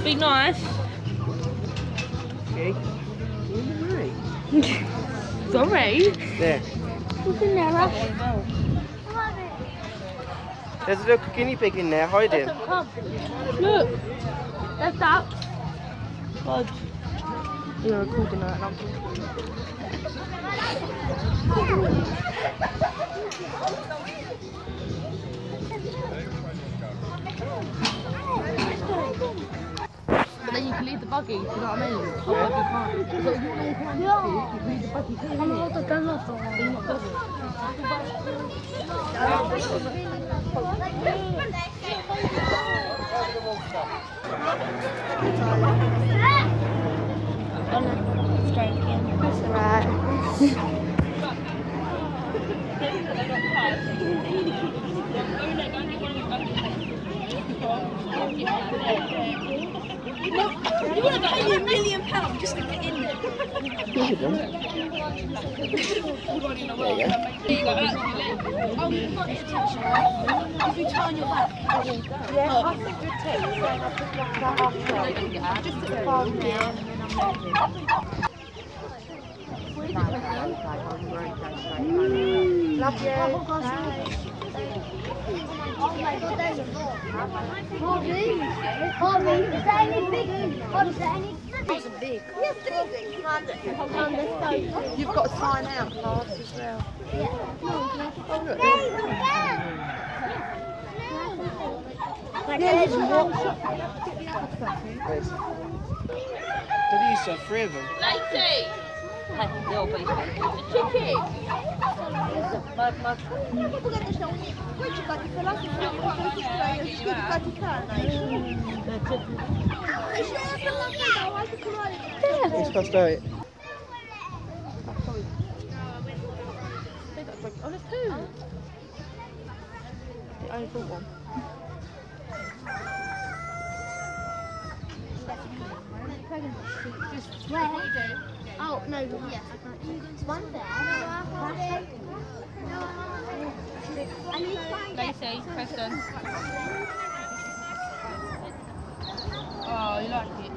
Be nice. Okay. Sorry. There. What's in there, Russ? There's a little guinea pig in there hiding. Look. There's that. God. You're recording that, aren't you? But then you can leave the buggy, do you know what I mean? Oh, you can't. So if you want to climb the buggy, you can leave the buggy here. I'm not the gun off. That's alright. You want to pay me £1 million just to get in there? There you go. Oh, you've got your attention, right? If you turn your back. Yeah, I think good tip. So I put that after. Just at the farm now. Love you. Oh my god, there's a lot. Harvey, is there any big? Is there any Those are big. Yes, big. You've got to sign out cards as well. There's Did you saw 3 of them? Lady! They'll be chicken! It's past 8. Oh, there's 2! I only bought one. Where? Oh, no, yes. One there. I need to find it. Lacey, Preston. Oh, you like it?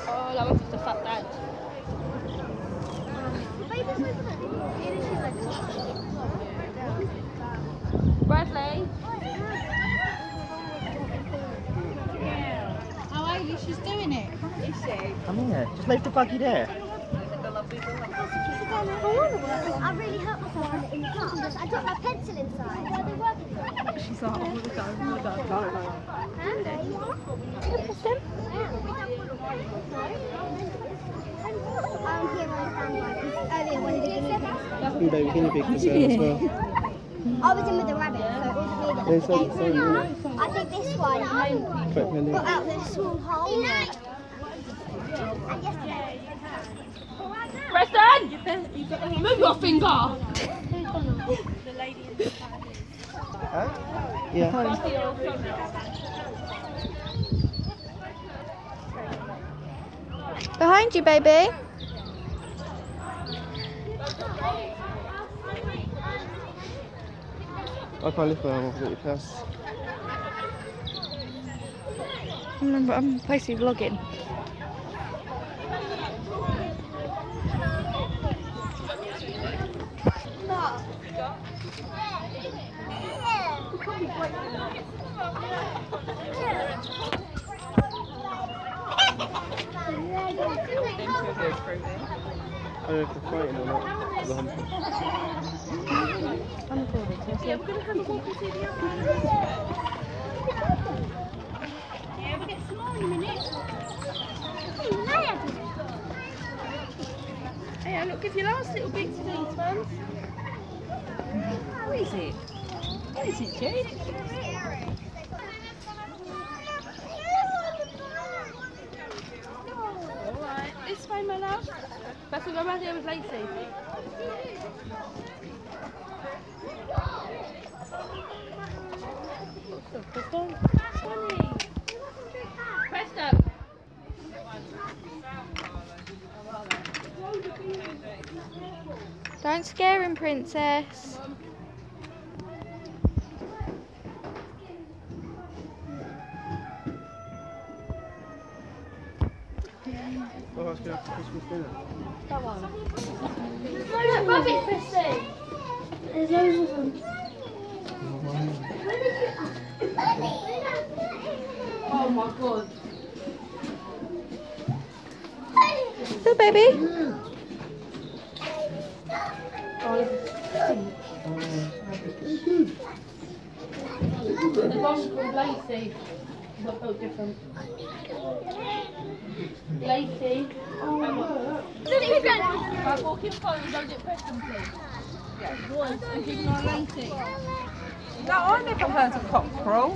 Oh, that one's just a fat dad. Bradley. How are you? She's doing it. Is she? Come here. Just leave the buggy there. I really hurt myself in the class. I dropped my pencil inside. Where are they working for? She's like, oh my god, oh my god. Huh? I'm here on standby. Earlier when the guinea pigs. And baby guinea pig was there as well. I was in with the rabbit, so it wasn't me that It's like the same, isn't it? I think this one got out this small hole. And yesterday. Preston! Move your finger! The lady in the Huh? Yeah. Behind you, baby. I can't lift my arm off your pass. Remember, I'm basically vlogging. I don't know if they're fighting or not. The hump. I'm recording, so yeah, we're going to have a walk and see the other. Yeah, we'll get some more in a minute. Hey, look, give your last little bit to these ones. What is it? What is it, Jude? Alright, this way, my love. Let's go around here with Lacey. Preston. Presto. Don't scare him, Princess. Oh, I was going to have Christmas dinner. That one. Look, rabbit Christy. There's loads of them. Oh my god. Good baby. The one's called Lacey. But built different. Lacey. Right, walk in front and don't get Preston, please. Boys, and keep an eye on Lacey. No, I never heard of cockerel.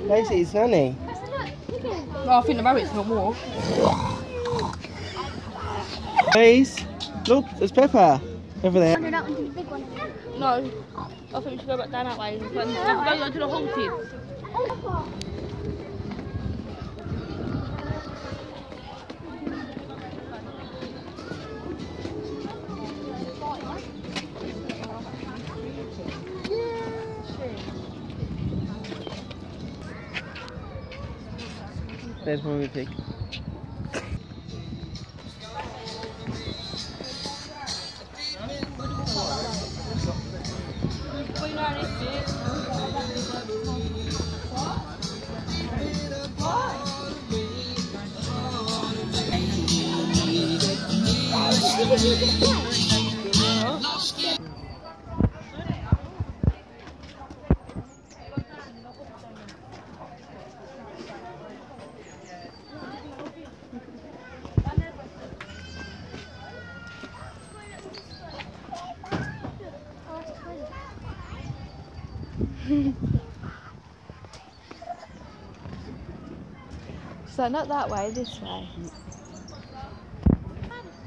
Lacey, it's Nanny. No, I think the rabbit's not more. Please. Look, there's Pepper over there. That one's the big one. No. I think we should go back down that way. Go to the horses. There's Mommy Pig. So not that way, this way.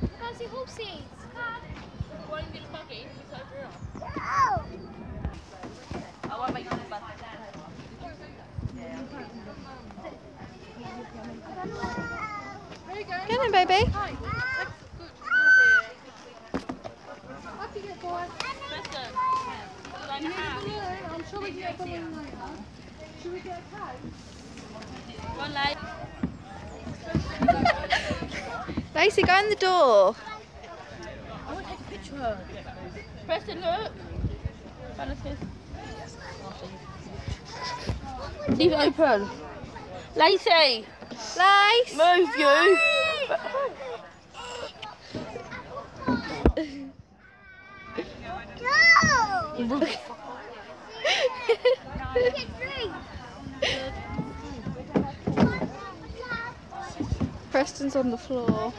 Go see horses. Why don't you get a buggy? It's over here. Oh. I won't make you a buggy. Get in, baby. Preston. I'm sure we can get someone later. Should we get a cake? One leg. Lacey, go in the door. I want to take a picture of her. Preston, look. Leave it open. Lacey! Lace. Move you! No! Get free! Preston's on the floor.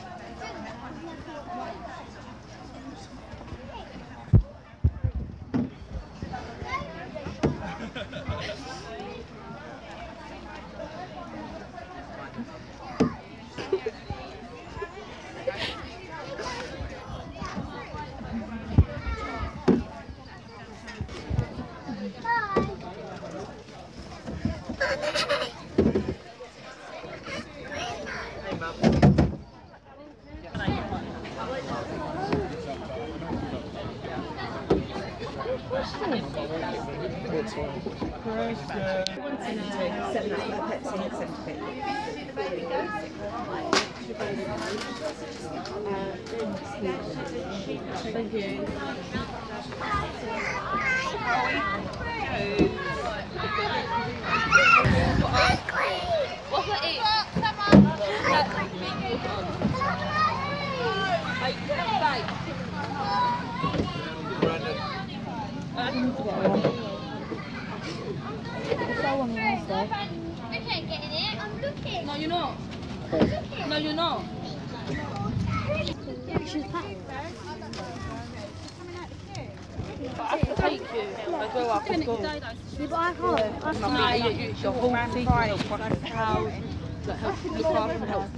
Thank you. What's that eat? I can't get in it. I'm looking. No, you're not. No, you're not. I have to take you. I go after school. Yeah, but I can't. No, your whole thing help run the house, like help look after and help.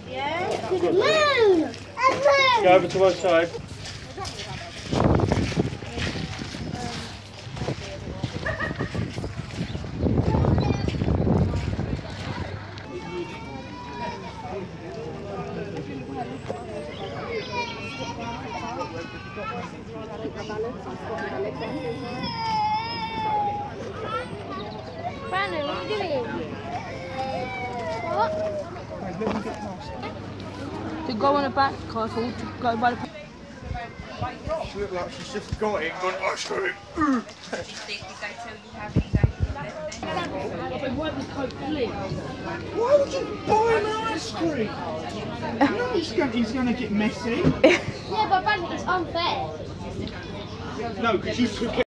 Yeah. to the moon. Go over to one side. Brandon, what are you doing? What? To go on the back, Castle, to go by the... She looks like she's just got it and gone, ice cream. Why would you buy an ice cream? No, he's going to get messy. Yeah, but Brandon, it's unfair. No, because you took it.